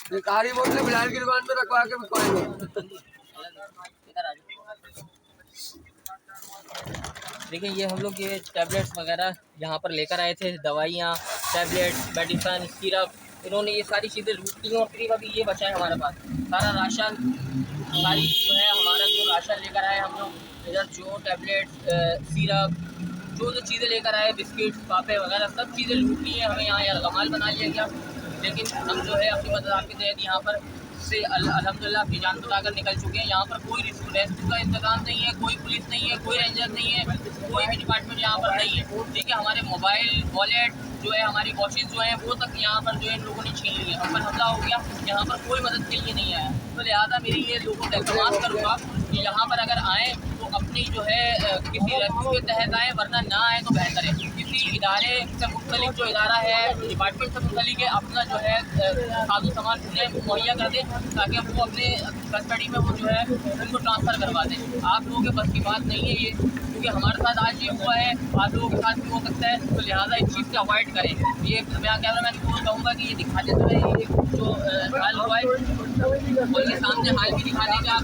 ये कारी बोतलें बिलाल की दुकान पे रखवा के बिकवाएंगे। देखिए ये हम लोग ये टैबलेट्स वगैरह यहाँ पर लेकर आए थे, दवाइयाँ, टैबलेट्स, मेडिसन, सिरप, इन्होंने ये सारी चीज़ें लूट ली और करीब अभी ये बचा है हमारे पास सारा राशन। सारी जो है हमारा जो राशन लेकर आए हम लोग इधर, जो टैबलेट्स, सिरप, जो चीज़ें लेकर आए, बिस्किट्स, पापे वगैरह सब चीज़ें लूट ली है। हमें यहाँ कमाल बना लिया गया, लेकिन हम जो है अपनी मदद आपके तहत यहाँ पर से अल्हम्दुलिल्लाह अपनी जान बचाकर निकल चुके हैं। यहाँ पर कोई रेस्क्यू का इंतजाम नहीं है, कोई पुलिस नहीं है, कोई रेंजर नहीं है, कोई भी डिपार्टमेंट यहाँ पर नहीं है। ठीक है, हमारे मोबाइल, वॉलेट जो है, हमारी वॉचेज़ जो हैं वो तक यहाँ पर जो है इन लोगों ने छीन ली है। हम पर हमला हो गया, यहाँ पर कोई मदद के लिए नहीं आया। तो लिहाजा मेरी ये लोगों से इल्तिमास करूँगा कि यहाँ पर अगर आएँ तो अपनी जो है किसी रेस्क्यू के तहत आएँ, वरना ना आएँ तो बेहतर है। किसी इदारे से मुख्तलिफ जो इदारा है, डिपार्टमेंट से मुख्तलिफ है, अपना जो है साजो सामान उन्हें मुहैया कर दें ताकि वो अपने कस्टडी में वो जो है उनको ट्रांसफ़र करवा दें। आप लोगों के बस की बात नहीं है ये, क्योंकि हमारे साथ आज ये हुआ है, आप लोगों के साथ भी हो सकता है। तो लिहाजा इस चीज़ से अवॉइड करें। ये मैं कैमरामैन को कहूँगा कि ये दिखाते समय ये जो हाल हुआ है और ये सामने हाल भी दिखाने का